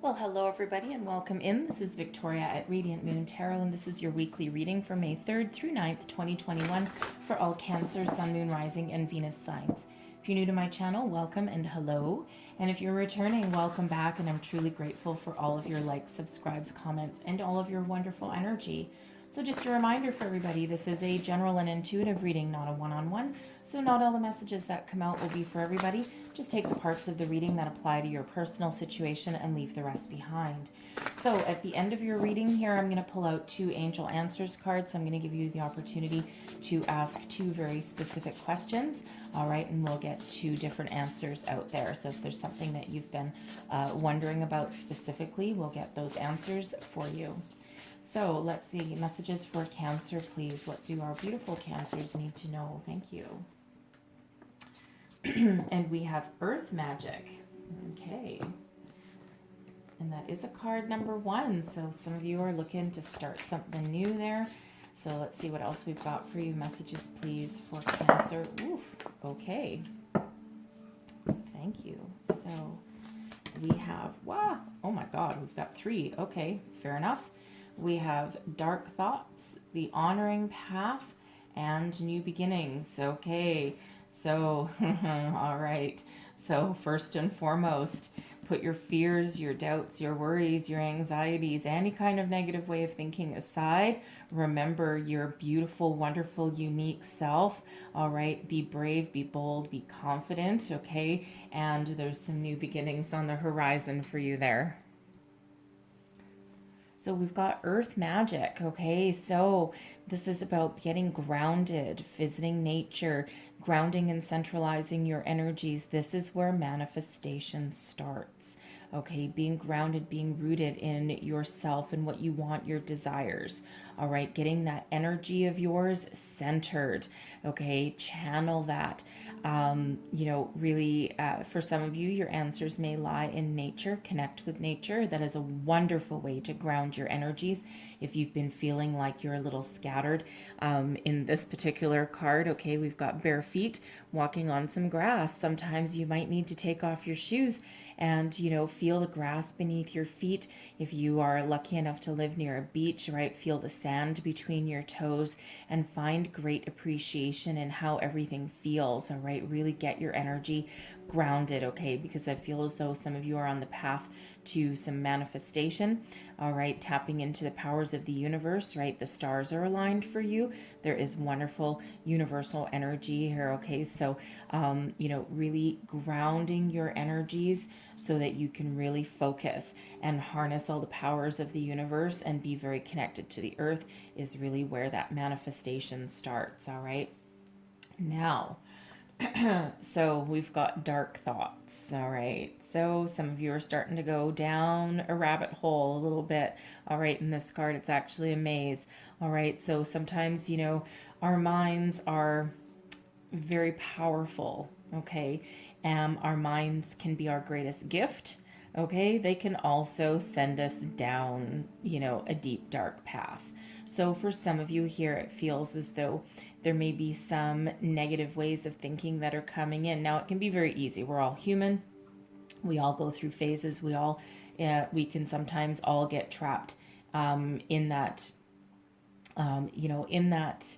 Well, hello everybody and welcome in. This is Victoria at Radiant Moon Tarot, and this is your weekly reading for May 3rd through 9th, 2021 for all Cancer, Sun, Moon, Rising, and Venus signs. If you're new to my channel, welcome and hello. And if you're returning, welcome back, and I'm truly grateful for all of your likes, subscribes, comments, and all of your wonderful energy. So just a reminder for everybody, this is a general and intuitive reading, not a one-on-one. So not all the messages that come out will be for everybody. Just take the parts of the reading that apply to your personal situation and leave the rest behind. So at the end of your reading here, I'm going to pull out 2 angel answers cards. I'm going to give you the opportunity to ask 2 very specific questions. All right, and we'll get 2 different answers out there. So if there's something that you've been wondering about specifically, we'll get those answers for you. So let's see, messages for Cancer, please. What do our beautiful Cancers need to know? Thank you. And we have Earth Magic. Okay. And that is a card number 1. So some of you are looking to start something new there. So let's see what else we've got for you. Messages, please, for Cancer. Oof. Okay. Thank you. So we have, wow, oh my God, we've got 3. Okay, fair enough. We have Dark Thoughts, The Honoring Path, and New Beginnings. Okay, so, all right. So first and foremost, put your fears, your doubts, your worries, your anxieties, any kind of negative way of thinking aside. Remember your beautiful, wonderful, unique self. All right, be brave, be bold, be confident, okay? And there's some new beginnings on the horizon for you there. So we've got Earth Magic, okay? So this is about getting grounded, visiting nature, grounding and centralizing your energies. This is where manifestation starts, okay? Being grounded, being rooted in yourself and what you want, your desires, all right? Getting that energy of yours centered, okay? Channel that. Really, for some of you, your answers may lie in nature. Connect with nature. That is a wonderful way to ground your energies. If you've been feeling like you're a little scattered, in this particular card, okay, we've got bare feet walking on some grass. Sometimes you might need to take off your shoes and, feel the grass beneath your feet. If you are lucky enough to live near a beach, right, feel the sand between your toes and find great appreciation in how everything feels, all right? Really get your energy grounded, okay? Because I feel as though some of you are on the path to some manifestation, all right? Tapping into the powers of the universe, right? The stars are aligned for you. There is wonderful universal energy here, okay? So, really grounding your energies so that you can really focus and harness all the powers of the universe and be very connected to the earth is really where that manifestation starts, all right? Now, so we've got dark thoughts, all right? So some of you are starting to go down a rabbit hole a little bit, all right? In this card, it's actually a maze, all right? So sometimes, our minds are very powerful, okay? Our minds can be our greatest gift, okay? They can also send us down, a deep, dark path. So for some of you here, it feels as though there may be some negative ways of thinking that are coming in. Now, it can be very easy. We're all human. We all go through phases. We can sometimes all get trapped in that, in that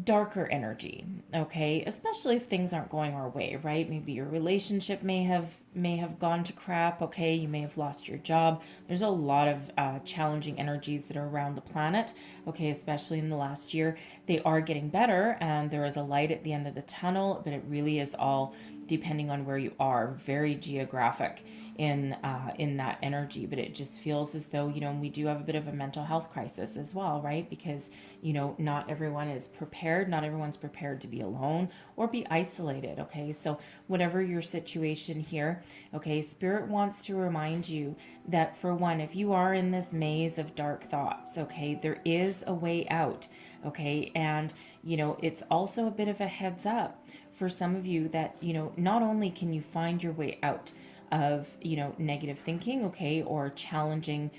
darker energy, okay? Especially if things aren't going our way, right? Maybe your relationship may have gone to crap, okay? You may have lost your job. There's a lot of challenging energies that are around the planet, okay? Especially in the last year. They are getting better, and there is a light at the end of the tunnel, but it really is all depending on where you are, very geographic in that energy. But it just feels as though, we do have a bit of a mental health crisis as well, right? Because, not everyone is prepared. Not everyone's prepared to be alone or be isolated, okay? So whatever your situation here, okay, Spirit wants to remind you that, for one, if you are in this maze of dark thoughts, okay, there is a way out, okay? And, it's also a bit of a heads up for some of you that, not only can you find your way out of, negative thinking, okay, or challenging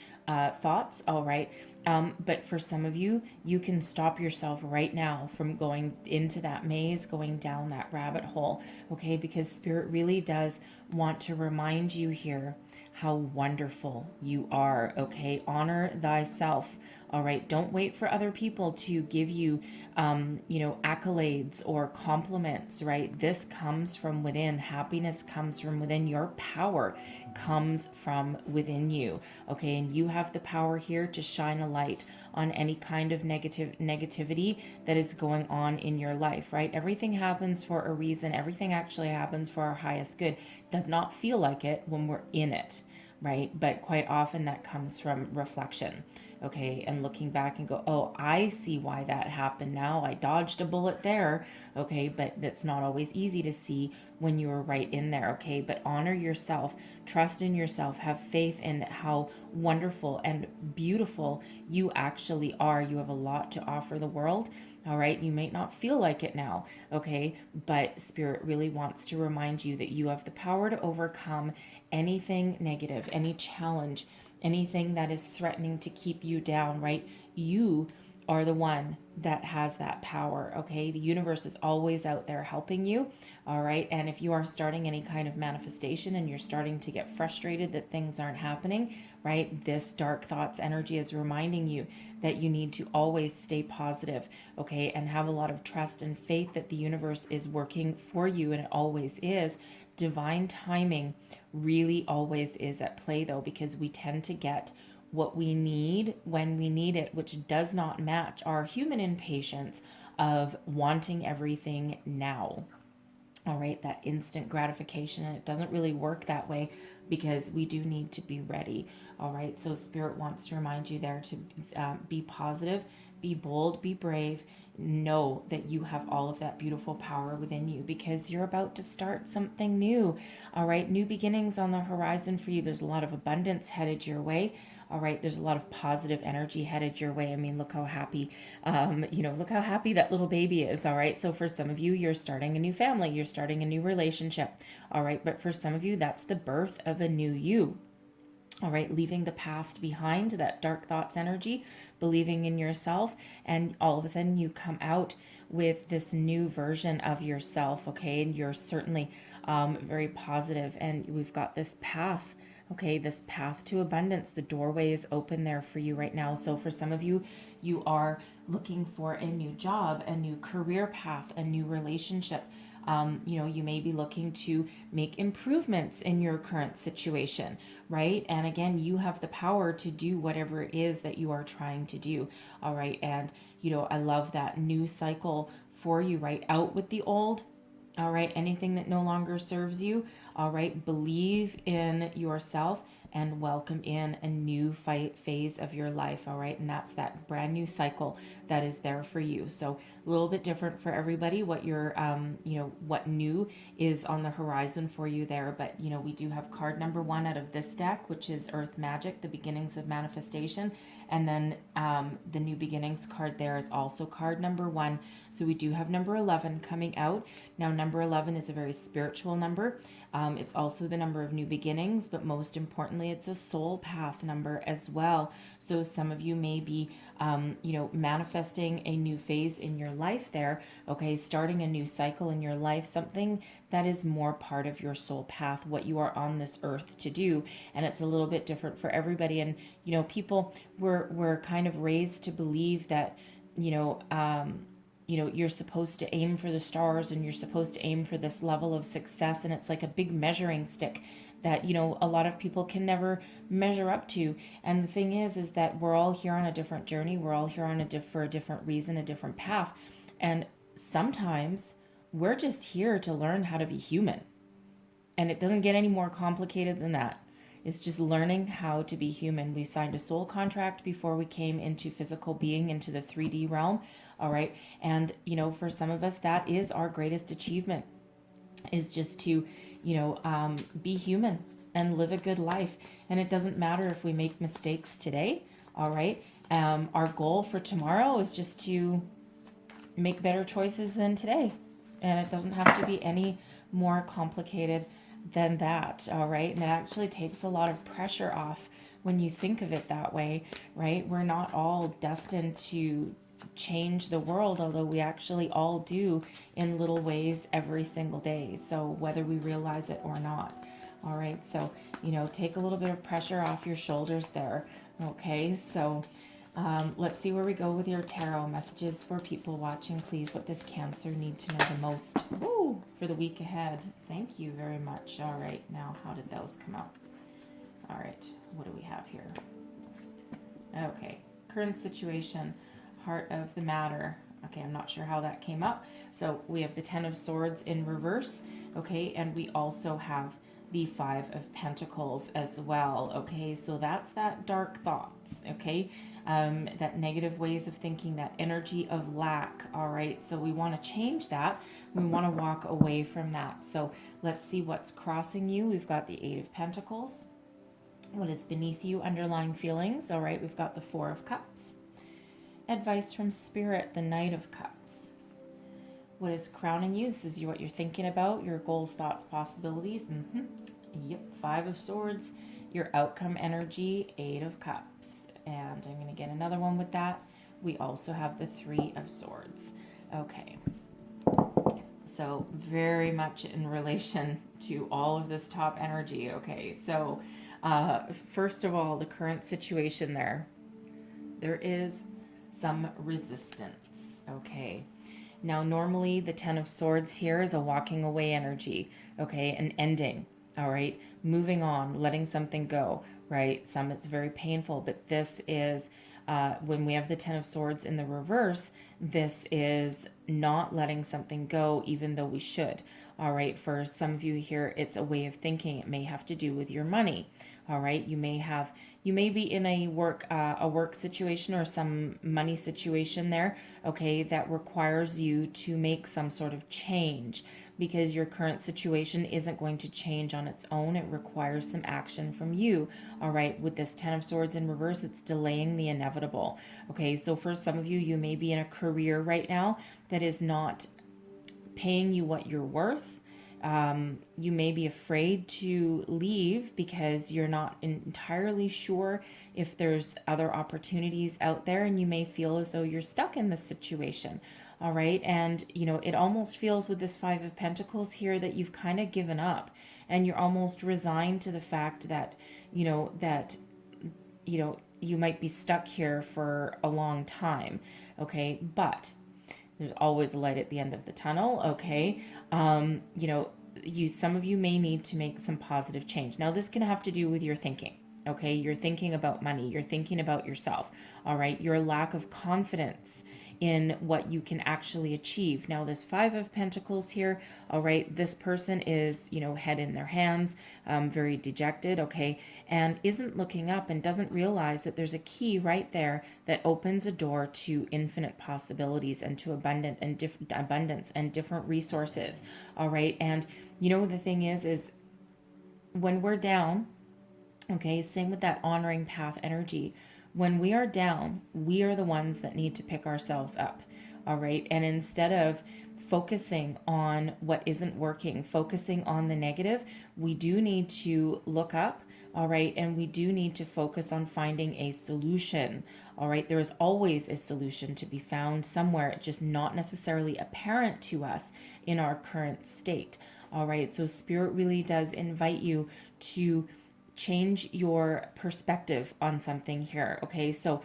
thoughts, all right, but for some of you, you can stop yourself right now from going into that maze, going down that rabbit hole, okay, because Spirit really does want to remind you here how wonderful you are, okay? Honor thyself, all right? Don't wait for other people to give you, accolades or compliments, right? This comes from within. Happiness comes from within. Your power comes from within you, okay? And you have the power here to shine a light on any kind of negativity that is going on in your life, right? Everything happens for a reason. Everything actually happens for our highest good. Does not feel like it when we're in it, right? But quite often that comes from reflection, okay? And looking back and go, oh, I see why that happened now. I dodged a bullet there, okay? But that's not always easy to see when you were right in there, okay? But honor yourself, trust in yourself, have faith in how wonderful and beautiful you actually are. You have a lot to offer the world. All right, you may not feel like it now, okay? But Spirit really wants to remind you that you have the power to overcome anything negative, any challenge, anything that is threatening to keep you down, right? You are the one that has that power, okay? The universe is always out there helping you, all right? And if you are starting any kind of manifestation and you're starting to get frustrated that things aren't happening, right? This dark thoughts energy is reminding you that you need to always stay positive, okay? And have a lot of trust and faith that the universe is working for you, and it always is. Divine timing really always is at play, though, because we tend to get what we need when we need it, which does not match our human impatience of wanting everything now. All right, that instant gratification, and it doesn't really work that way because we do need to be ready. All right, so Spirit wants to remind you there to be positive, be bold, be brave. Know that you have all of that beautiful power within you because you're about to start something new. All right, new beginnings on the horizon for you. There's a lot of abundance headed your way. All right, there's a lot of positive energy headed your way. I mean, look how happy, look how happy that little baby is. All right, so for some of you, you're starting a new family, you're starting a new relationship. All right, but for some of you, that's the birth of a new you. All right, leaving the past behind, that dark thoughts energy, believing in yourself, and all of a sudden you come out with this new version of yourself, okay? And you're certainly very positive, and we've got this path, okay? This path to abundance. The doorway is open there for you right now. So for some of you, you are looking for a new job, a new career path, a new relationship. You may be looking to make improvements in your current situation, right? And again, you have the power to do whatever it is that you are trying to do, all right? And, I love that new cycle for you, right? Out with the old, all right? Anything that no longer serves you, all right? Believe in yourself and welcome in a new phase of your life, all right? And that's that brand new cycle that is there for you. So a little bit different for everybody what your what new is on the horizon for you there. But we do have card number 1 out of this deck, which is Earth Magic, the beginnings of manifestation. And then the new beginnings card there is also card number 1. So we do have number 11 coming out. Now, number 11 is a very spiritual number. It's also the number of new beginnings, but most importantly, it's a soul path number as well. So some of you may be, manifesting a new phase in your life there, okay, starting a new cycle in your life, something that is more part of your soul path, what you are on this earth to do. And it's a little bit different for everybody. And, people were kind of raised to believe that, you're supposed to aim for the stars and you're supposed to aim for this level of success. And it's like a big measuring stick that, a lot of people can never measure up to. And the thing is that we're all here on a different journey. We're all here on for a different reason, a different path. And sometimes we're just here to learn how to be human. And it doesn't get any more complicated than that. It's just learning how to be human. We signed a soul contract before we came into physical being, into the 3D realm. All right. And, for some of us, that is our greatest achievement, is just to, be human and live a good life. And it doesn't matter if we make mistakes today. All right. Our goal for tomorrow is just to make better choices than today. And it doesn't have to be any more complicated than that. All right. And it actually takes a lot of pressure off when you think of it that way, right? We're not all destined to change the world, although we actually all do in little ways every single day. So whether we realize it or not. All right, so, take a little bit of pressure off your shoulders there. Okay, so let's see where we go with your tarot messages for people watching. Please, what does Cancer need to know the most? Woo, for the week ahead. Thank you very much. All right, now how did those come out? All right, what do we have here? Okay, current situation, heart of the matter. Okay, I'm not sure how that came up. So we have the Ten of Swords in reverse. Okay, and we also have the Five of Pentacles as well. Okay, so that's that dark thoughts. Okay, that negative ways of thinking, that energy of lack. All right, so we want to change that. We want to walk away from that. So let's see what's crossing you. We've got the Eight of Pentacles. What is beneath you, underlying feelings. All right, we've got the Four of Cups. Advice from Spirit, the Knight of Cups. What is crowning you? This is what you're thinking about, your goals, thoughts, possibilities. Yep, Five of Swords, your outcome energy, Eight of Cups. And I'm going to get another one with that. We also have the Three of Swords. Okay. So very much in relation to all of this top energy. Okay, so first of all, the current situation there is some resistance. Okay. Now, normally the Ten of Swords here is a walking away energy, okay, an ending, all right, moving on, letting something go, right? Some it's very painful, but this is, when we have the Ten of Swords in the reverse, this is not letting something go, even though we should, all right? For some of you here, it's a way of thinking. It may have to do with your money, all right? You may be in a work situation or some money situation there, okay, that requires you to make some sort of change because your current situation isn't going to change on its own. It requires some action from you, all right? With this Ten of Swords in reverse, it's delaying the inevitable, okay? So for some of you, you may be in a career right now that is not paying you what you're worth. You may be afraid to leave because you're not entirely sure if there's other opportunities out there, and you may feel as though you're stuck in this situation. All right. And, it almost feels with this Five of Pentacles here that you've kind of given up and you're almost resigned to the fact that, you might be stuck here for a long time. Okay. But there's always a light at the end of the tunnel. Okay. Some of you may need to make some positive change. Now, this can have to do with your thinking. Okay. You're thinking about money. You're thinking about yourself. All right. Your lack of confidence in what you can actually achieve. Now, this Five of Pentacles here, all right, this person is, head in their hands, very dejected, okay, and isn't looking up and doesn't realize that there's a key right there that opens a door to infinite possibilities and to abundance and different resources, all right. And the thing is when we're down, okay, same with that honoring path energy. When we are down, we are the ones that need to pick ourselves up. All right. And instead of focusing on what isn't working, focusing on the negative, we do need to look up. All right. And we do need to focus on finding a solution. All right. There is always a solution to be found somewhere. It's just not necessarily apparent to us in our current state. All right. So Spirit really does invite you to change your perspective on something here. Okay, so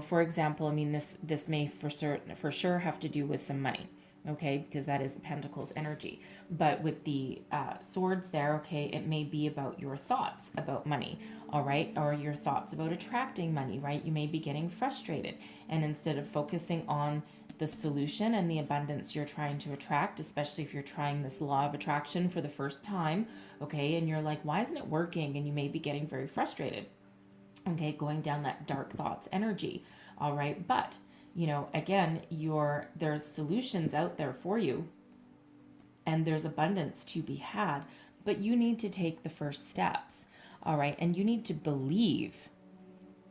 for example, I mean this may for sure have to do with some money. Okay, because that is the Pentacles energy. But with the swords there, okay, it may be about your thoughts about money, all right, or your thoughts about attracting money, right? You may be getting frustrated, and instead of focusing on the solution and the abundance you're trying to attract, especially if you're trying this law of attraction for the first time, okay, and you're like, why isn't it working? And you may be getting very frustrated, okay, going down that dark thoughts energy, all right. But again, there's solutions out there for you and there's abundance to be had, but you need to take the first steps, all right, and you need to believe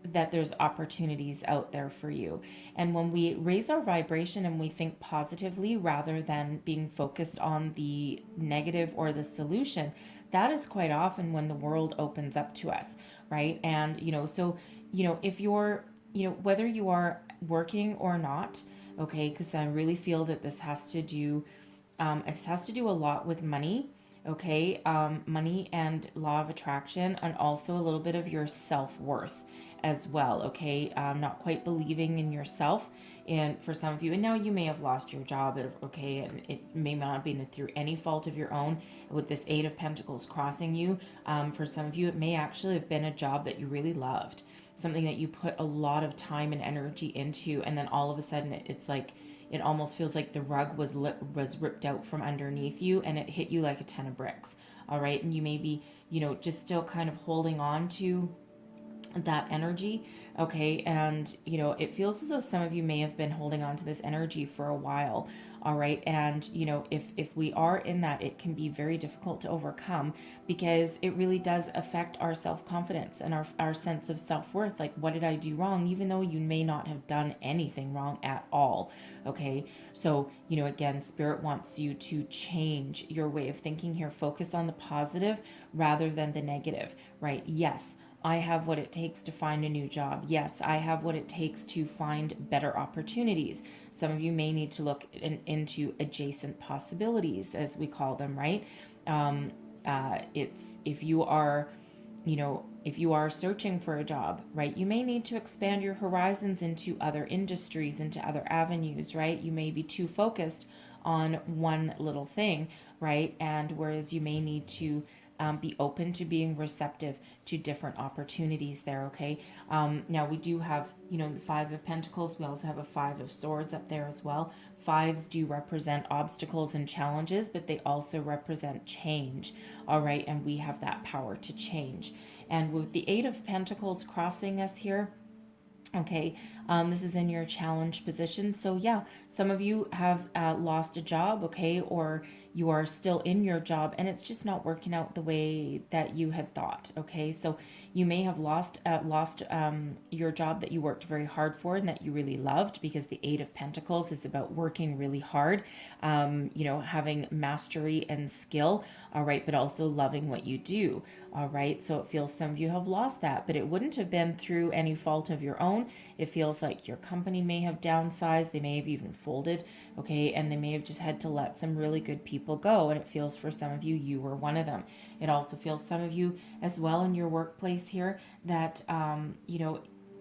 that there's opportunities out there for you. And when we raise our vibration and we think positively rather than being focused on the negative or the solution, that is quite often when the world opens up to us, right? And if you're whether you are working or not, okay, because I really feel that this has to do a lot with money. okay? Money and law of attraction, and also a little bit of your self-worth as well, okay? Not quite believing in yourself. And for some of you, and now you may have lost your job, okay, and it may not have been through any fault of your own. With this Eight of Pentacles crossing you, for some of you, it may actually have been a job that you really loved, something that you put a lot of time and energy into, and then all of a sudden it's like it almost feels like the rug was ripped out from underneath you, and it hit you like a ton of bricks. All right, and you may be, just still kind of holding on to that energy, okay? And it feels as though some of you may have been holding on to this energy for a while. All right, and if we are in that, it can be very difficult to overcome, because it really does affect our self-confidence and our sense of self-worth. Like, what did I do wrong? Even though you may not have done anything wrong at all. Okay, so again, Spirit wants you to change your way of thinking here. Focus on the positive rather than the negative, right? Yes, I have what it takes to find a new job. Yes, I have what it takes to find better opportunities. Some of you may need to look into adjacent possibilities, as we call them, right? It's if you are, if you are searching for a job, right, you may need to expand your horizons into other industries, into other avenues, right? You may be too focused on one little thing, right? And whereas you may need to be open to being receptive to different opportunities there, okay? Now we do have, the Five of Pentacles. We also have a Five of Swords up there as well. Fives do represent obstacles and challenges, but they also represent change, all right? And we have that power to change. And with the Eight of Pentacles crossing us here, okay, this is in your challenge position. So yeah, some of you have lost a job, okay, or you are still in your job and it's just not working out the way that you had thought, okay? So you may have lost your job that you worked very hard for and that you really loved, because the Eight of Pentacles is about working really hard, having mastery and skill, all right, but also loving what you do, all right? So it feels some of you have lost that, but it wouldn't have been through any fault of your own. It feels like your company may have downsized, they may have even folded, okay, and they may have just had to let some really good people go, and it feels for some of you, you were one of them. It also feels some of you as well in your workplace here that,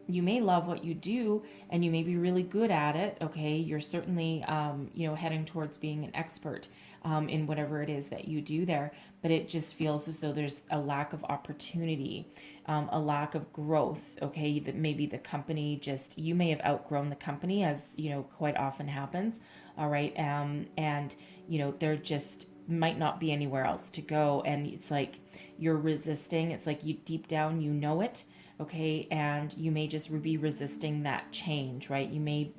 you may love what you do and you may be really good at it, okay? You're certainly, heading towards being an expert in whatever it is that you do there, but it just feels as though there's a lack of opportunity, a lack of growth, okay? That maybe the company just, you may have outgrown the company, as, quite often happens, all right? And, there just might not be anywhere else to go. And it's like you're resisting. It's like you deep down, it, okay? And you may just be resisting that change, right? You may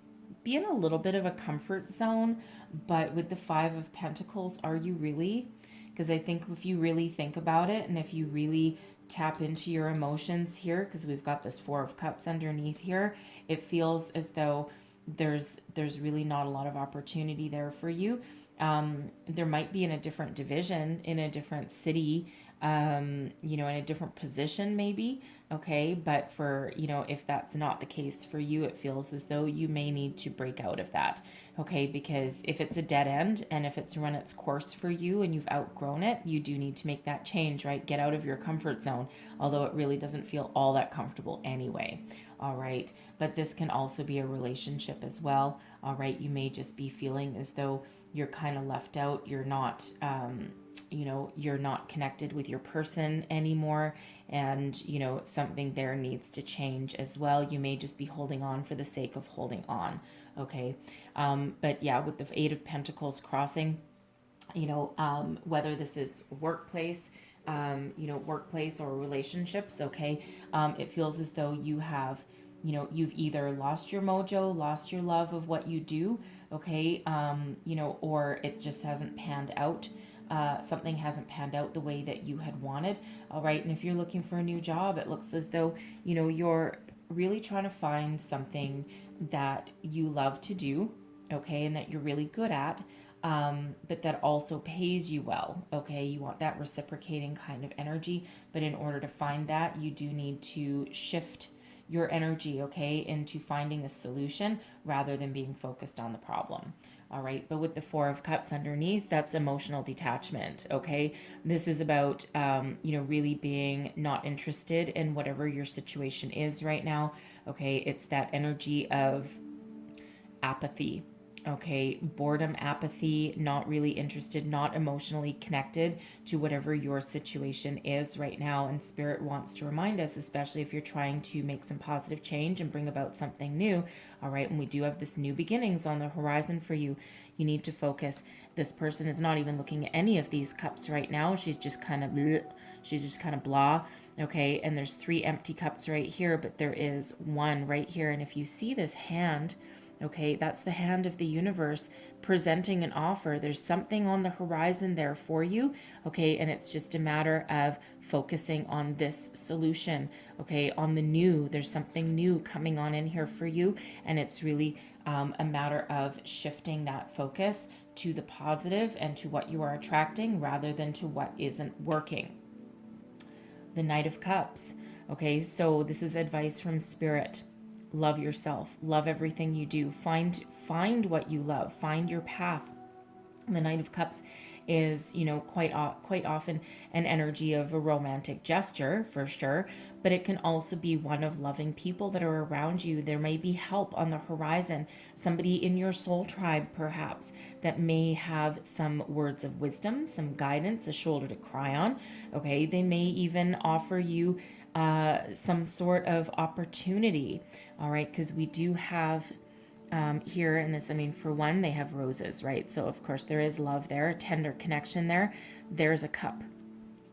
be in a little bit of a comfort zone, but with the Five of Pentacles, are you really? Because I think if you really think about it, and if you really tap into your emotions here, because we've got this Four of Cups underneath here, it feels as though there's really not a lot of opportunity there for you. There might be in a different division, in a different city, in a different position maybe, okay? But for, if that's not the case for you, it feels as though you may need to break out of that, okay? Because if it's a dead end and if it's run its course for you and you've outgrown it, you do need to make that change, right? Get out of your comfort zone, although it really doesn't feel all that comfortable anyway, all right? But this can also be a relationship as well, all right? You may just be feeling as though you're kind of left out. You're not, you're not connected with your person anymore. And, something there needs to change as well. You may just be holding on for the sake of holding on. Okay. But yeah, with the Eight of Pentacles crossing, whether this is workplace, workplace or relationships, okay, it feels as though you have, you've either lost your mojo, lost your love of what you do, okay, or it just hasn't panned out. Something hasn't panned out the way that you had wanted, all right? And if you're looking for a new job, it looks as though, you're really trying to find something that you love to do, okay, and that you're really good at, but that also pays you well, okay? You want that reciprocating kind of energy, but in order to find that, you do need to shift your energy, okay, into finding a solution rather than being focused on the problem, All right. But with the Four of Cups underneath, that's emotional detachment. Okay. This is about, really being not interested in whatever your situation is right now. Okay. It's that energy of apathy. Okay, boredom, apathy, not really interested, not emotionally connected to whatever your situation is right now. And Spirit wants to remind us, especially if you're trying to make some positive change and bring about something new. All right, and we do have this new beginnings on the horizon for you. You need to focus. This person is not even looking at any of these cups right now. She's just kind of bleh, she's just kind of blah. Okay, and there's 3 empty cups right here, but there is one right here. And if you see this hand, okay, that's the hand of the universe presenting an offer. There's something on the horizon there for you. Okay, and it's just a matter of focusing on this solution. Okay, on the new. There's something new coming on in here for you. And it's really a matter of shifting that focus to the positive and to what you are attracting rather than to what isn't working. The Knight of Cups. Okay, so this is advice from Spirit. Love yourself. Love everything you do. Find what you love. Find your path. The Knight of Cups is, quite often an energy of a romantic gesture for sure, but it can also be one of loving people that are around you. There may be help on the horizon, somebody in your soul tribe perhaps that may have some words of wisdom, some guidance, a shoulder to cry on. Okay, they may even offer you some sort of opportunity. All right, because we do have here in this, for one, they have roses, right? So, of course, there is love there, a tender connection there. There's a cup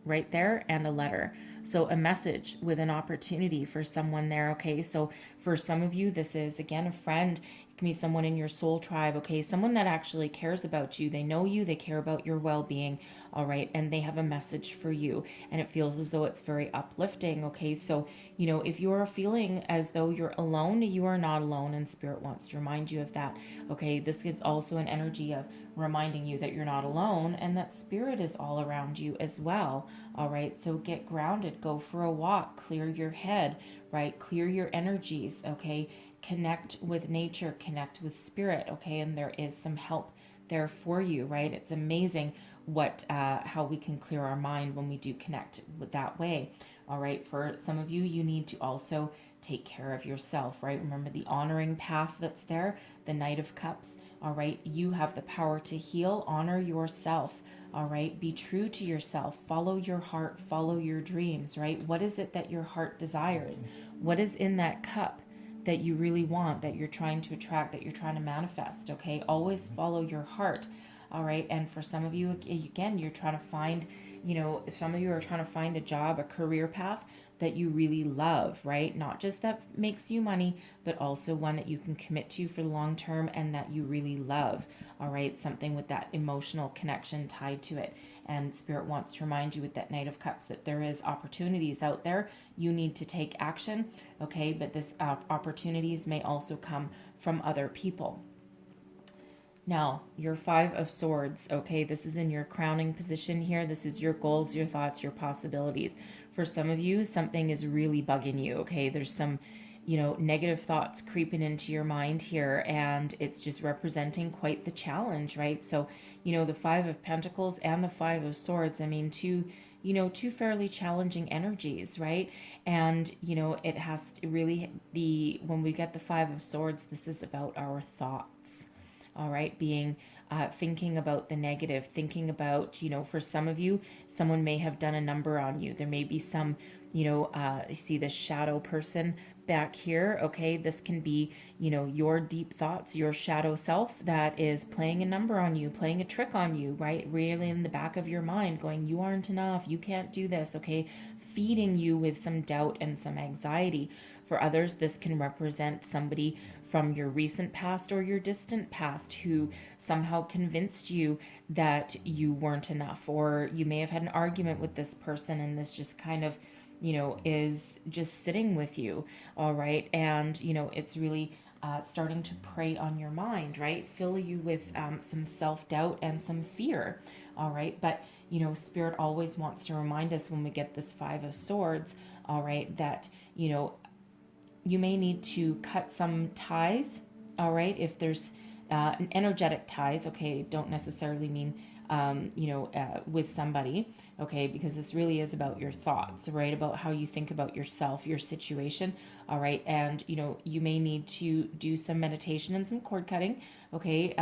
right there and a letter. So, a message with an opportunity for someone there, okay? So, for some of you, this is, again, a friend. It can be someone in your soul tribe, okay? Someone that actually cares about you. They know you, they care about your well being, all right? And they have a message for you. And it feels as though it's very uplifting, okay? So, if you are feeling as though you're alone, you are not alone. And Spirit wants to remind you of that, okay? This is also an energy of reminding you that you're not alone and that Spirit is all around you as well, all right? So, get grounded, go for a walk, clear your head, right? Clear your energies, okay? Connect with nature, connect with Spirit, okay? And there is some help there for you, right? It's amazing how we can clear our mind when we do connect with that way. All right, for some of you, you need to also take care of yourself, right? Remember the honoring path that's there, the Knight of Cups. All right, you have the power to heal. Honor yourself. All right, be true to yourself. Follow your heart, follow your dreams, right? What is it that your heart desires? What is in that cup that you really want, that you're trying to attract, that you're trying to manifest? Okay, always follow your heart. All right, and for some of you, again, you're trying to find, some of you are trying to find a job, a career path that you really love, right? Not just that makes you money, but also one that you can commit to for the long term and that you really love. All right, something with that emotional connection tied to it. And Spirit wants to remind you with that Knight of Cups that there is opportunities out there. You need to take action, okay? But this opportunities may also come from other people. Now, your Five of Swords, okay, this is in your crowning position here. This is your goals, your thoughts, your possibilities. For some of you, something is really bugging you, okay? There's some, negative thoughts creeping into your mind here, and it's just representing quite the challenge, right? So, the Five of Pentacles and the Five of Swords, two fairly challenging energies, right? And, it has to really be, when we get the Five of Swords, this is about our thoughts. All right, being thinking about the negative, thinking about, for some of you, someone may have done a number on you. There may be some, you see this shadow person back here. Okay, this can be, your deep thoughts, your shadow self that is playing a number on you, playing a trick on you, right? Really in the back of your mind going, you aren't enough, you can't do this, okay? Feeding you with some doubt and some anxiety. For others, this can represent somebody from your recent past or your distant past who somehow convinced you that you weren't enough, or you may have had an argument with this person and this just kind of, is just sitting with you, all right? And, it's really starting to prey on your mind, right? Fill you with some self-doubt and some fear, all right? But, Spirit always wants to remind us when we get this Five of Swords, all right, that, you may need to cut some ties, all right? If there's Energetic ties, okay, don't necessarily mean with somebody, okay, because this really is about your thoughts, right? About how you think about yourself, your situation, all right? And, you may need to do some meditation and some cord cutting, okay?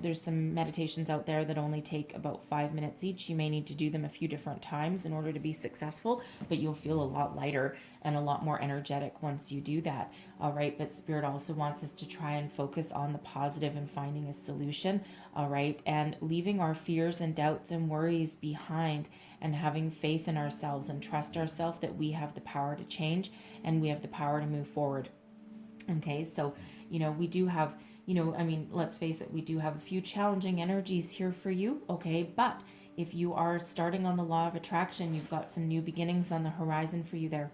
There's some meditations out there that only take about 5 minutes each. You may need to do them a few different times in order to be successful, but you'll feel a lot lighter and a lot more energetic once you do that, all right? But Spirit also wants us to try and focus on the positive and finding a solution, all right? And leaving our fears and doubts and worries behind and having faith in ourselves and trust ourselves that we have the power to change and we have the power to move forward. Okay, so, we do have, let's face it, we do have a few challenging energies here for you, okay? But if you are starting on the law of attraction, you've got some new beginnings on the horizon for you there.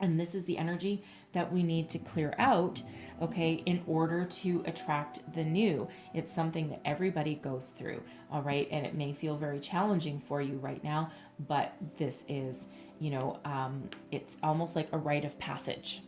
And this is the energy that we need to clear out, okay, in order to attract the new. It's something that everybody goes through, all right? And it may feel very challenging for you right now, but this is, it's almost like a rite of passage,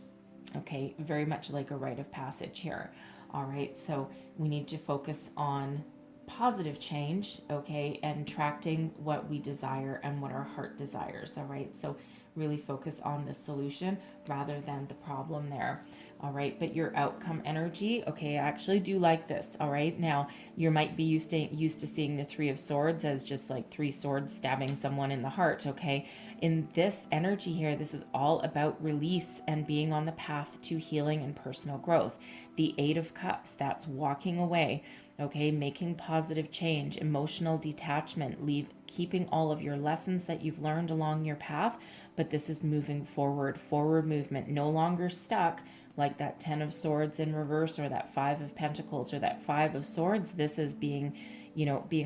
okay? Very much like a rite of passage here, all right? So we need to focus on positive change, okay, and attracting what we desire and what our heart desires, all right? So really focus on the solution rather than the problem there, all right? But your outcome energy, okay, I actually do like this, all right? Now, you might be used to seeing the Three of Swords as just like three swords stabbing someone in the heart, okay? In this energy here, this is all about release and being on the path to healing and personal growth. The Eight of Cups, that's walking away, okay, making positive change, emotional detachment, keeping all of your lessons that you've learned along your path, but this is moving forward movement, no longer stuck like that Ten of Swords in reverse or that Five of Pentacles or that Five of Swords. This is being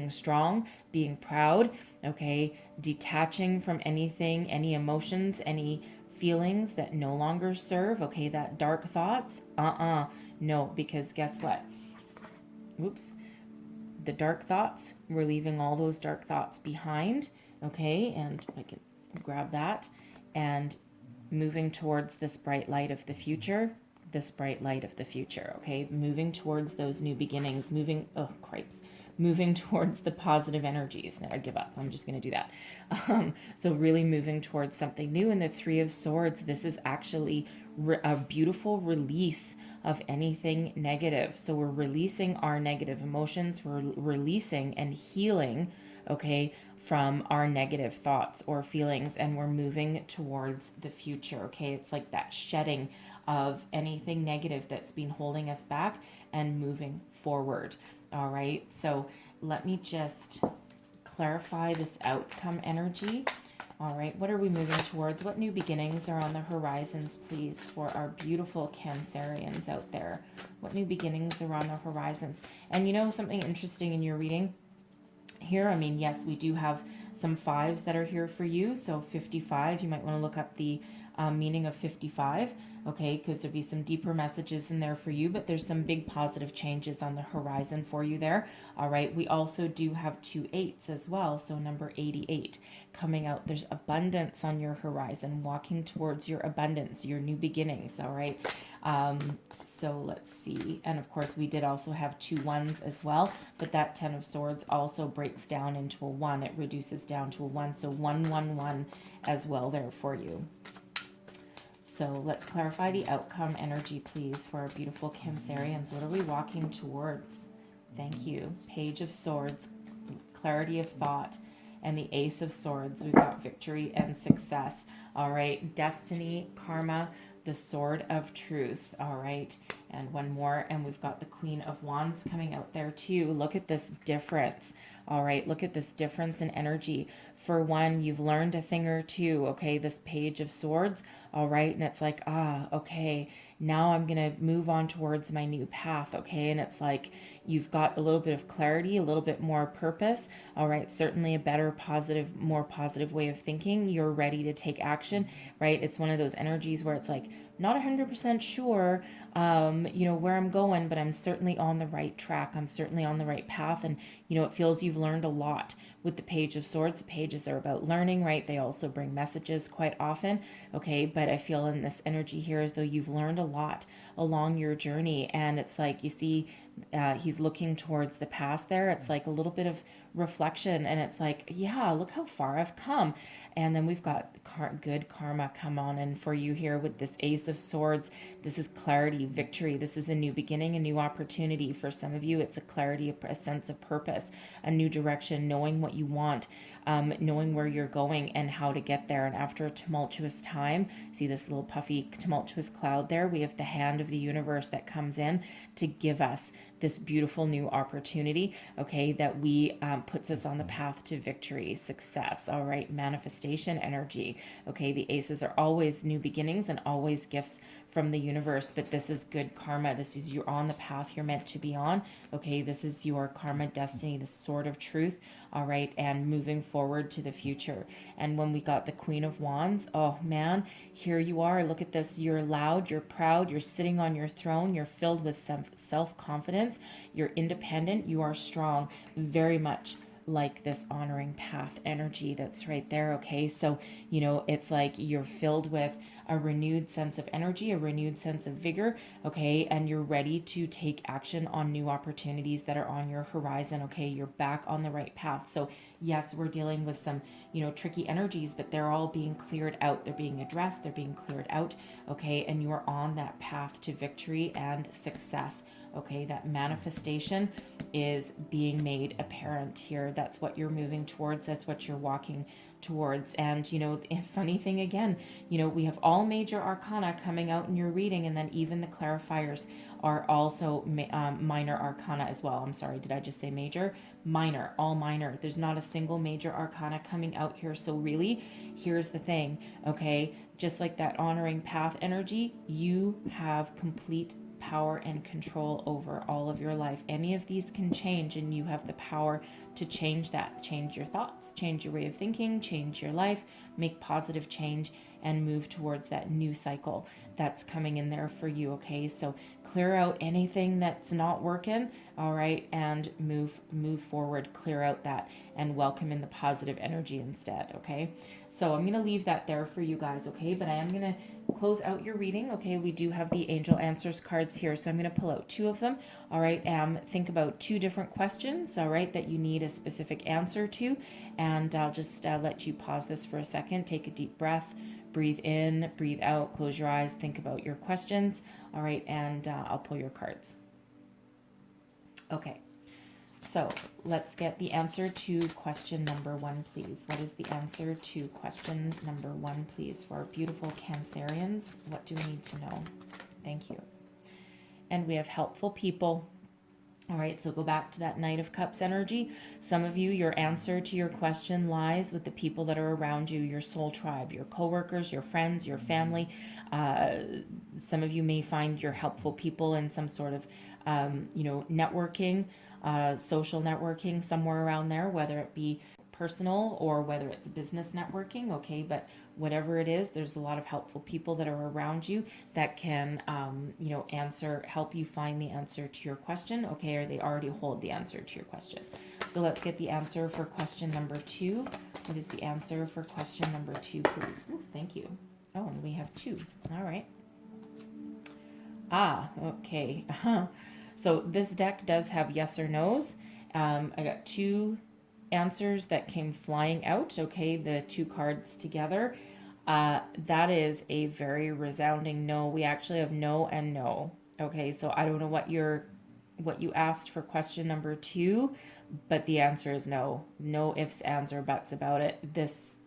strong, being proud, okay, detaching from anything, any emotions, any feelings that no longer serve, okay, that dark thoughts, no, because guess what? Oops. The dark thoughts, we're leaving all those dark thoughts behind, okay, and I can grab that, and moving towards this bright light of the future, okay, moving towards those new beginnings, moving towards the positive energies. Now I give up. I'm just going to do that. So really moving towards something new. And the Three of Swords, this is actually a beautiful release of anything negative. So we're releasing our negative emotions. We're releasing and healing, okay, from our negative thoughts or feelings, and we're moving towards the future, okay? It's like that shedding of anything negative that's been holding us back and moving forward, all right? So let me just clarify this outcome energy. All right, what are we moving towards? What new beginnings are on the horizons, please, for our beautiful Cancerians out there? What new beginnings are on the horizons? And something interesting in your reading here, yes, we do have some fives that are here for you. So 55, you might want to look up the meaning of 55, okay, because there'll be some deeper messages in there for you, but there's some big positive changes on the horizon for you there. All right, we also do have 2 8s as well, so number 88 coming out. There's abundance on your horizon, walking towards your abundance, your new beginnings, all right? So let's see. And of course, we did also have 2 1s as well, but that Ten of Swords also breaks down into a 1. It reduces down to a 1. So 1 1 1 as well there for you. So let's clarify the outcome energy, please, for our beautiful Cancerians. What are we walking towards? Thank you. Page of Swords, clarity of thought, and the Ace of Swords. We've got victory and success. All right. Destiny, karma, the Sword of Truth. All right. And one more. And we've got the Queen of Wands coming out there too. Look at this difference. All right. Look at this difference in energy. For one, you've learned a thing or two. Okay. This Page of Swords. All right. And it's like, okay, now I'm going to move on towards my new path. Okay. And it's like, you've got a little bit of clarity, a little bit more purpose. All right. Certainly a better, positive, more positive way of thinking. You're ready to take action, right? It's one of those energies where it's like, not 100% sure, where I'm going, but I'm certainly on the right track. I'm certainly on the right path. And, it feels you've learned a lot with the Page of Swords. The pages are about learning, right? They also bring messages quite often, okay? But I feel in this energy here as though you've learned a lot along your journey. And it's like, you see, he's looking towards the past there. It's like a little bit of reflection, and it's like, yeah, look how far I've come. And then we've got good karma come on in for you here with this Ace of Swords. This is clarity, victory. This is a new beginning, a new opportunity. For some of you, it's a clarity, a sense of purpose, a new direction, knowing what you want, knowing where you're going and how to get there. And after a tumultuous time, see this little puffy tumultuous cloud there, we have the hand of the universe that comes in to give us this beautiful new opportunity, okay, that we puts us on the path to victory, success, all right, manifestation energy, okay. The aces are always new beginnings and always gifts from the universe, but this is good karma. This is, you're on the path you're meant to be on, okay. This is your karma destiny, the sword of truth, all right, and moving forward to the future. And when we got the Queen of Wands, oh man, here you are. Look at this. You're loud, you're proud, you're sitting on your throne, you're filled with some self-confidence, you're independent, you are strong, very much like this honoring path energy that's right there, okay. So, you know, it's like you're filled with a renewed sense of energy, a renewed sense of vigor, okay, and you're ready to take action on new opportunities that are on your horizon, okay. You're back on the right path. So yes, we're dealing with some, you know, tricky energies, but they're all being cleared out, they're being addressed, they're being cleared out, okay, and you are on that path to victory and success, okay. That manifestation is being made apparent here. That's what you're moving towards, that's what you're walking towards. And you know, the funny thing again, you know, we have all major arcana coming out in your reading, and then even the clarifiers are also minor arcana as well. I'm sorry, did I just say major? Minor, all minor. There's not a single major arcana coming out here. So really, here's the thing, okay, just like that honoring path energy, you have complete power and control over all of your life. Any of these can change, and you have the power to change that. Change your thoughts, change your way of thinking, change your life, make positive change, and move towards that new cycle that's coming in there for you, okay. So clear out anything that's not working, all right, and move forward, clear out that, and welcome in the positive energy instead, okay. So I'm going to leave that there for you guys, okay, but I am going to close out your reading, okay. We do have the angel answers cards here, so I'm going to pull out 2 of them, all right. Think about 2 different questions, all right, that you need a specific answer to, and I'll just let you pause this for a second, take a deep breath, breathe in, breathe out, close your eyes, think about your questions, all right, and I'll pull your cards. Okay, so let's get the answer to question number 1, please. What is the answer to question number 1, please, for our beautiful Cancerians? What do we need to know? Thank you. And we have helpful people. All right, so go back to that Knight of Cups energy. Some of you, your answer to your question lies with the people that are around you, your soul tribe, your coworkers, your friends, your family. Some of you may find your helpful people in some sort of, networking, social networking, somewhere around there, whether it be personal or whether it's business networking, okay, but whatever it is, there's a lot of helpful people that are around you that can help you find the answer to your question, okay, or they already hold the answer to your question. So let's get the answer for question number 2. What is the answer for question number 2, please? Ooh, thank you. Oh, and we have 2. All right. Okay. So this deck does have yes or no's. I got 2 answers that came flying out, okay, the 2 cards together. That is a very resounding no. We actually have no and no, okay. So I don't know what you asked for question number 2, but the answer is no. No ifs, ands, or buts about it. This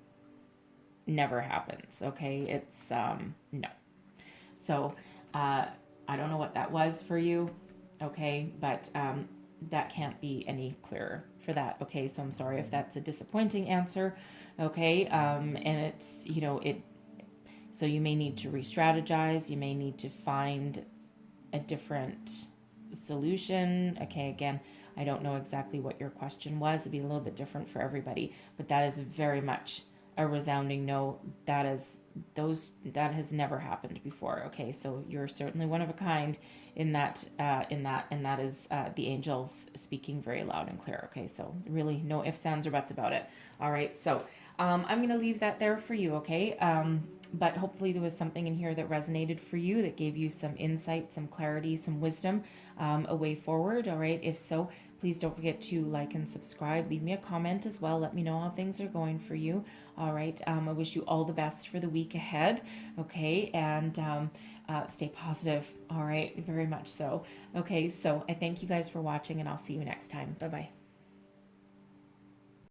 never happens, okay. It's no. So I don't know what that was for you, okay, but that can't be any clearer for that, okay. So I'm sorry if that's a disappointing answer, okay. And it's, so you may need to re-strategize, you may need to find a different solution, okay. Again, I don't know exactly what your question was. It'd be a little bit different for everybody, but that is very much a resounding no. That is that has never happened before. Okay, so you're certainly one of a kind and that is the angels speaking very loud and clear. Okay, so really no ifs, ands, or buts about it. All right, so I'm gonna leave that there for you. Okay, but hopefully there was something in here that resonated for you, that gave you some insight, some clarity, some wisdom, a way forward. All right, if so, please don't forget to like and subscribe. Leave me a comment as well. Let me know how things are going for you. All right. I wish you all the best for the week ahead. Okay. And stay positive. All right. Very much so. Okay. So I thank you guys for watching, and I'll see you next time. Bye bye.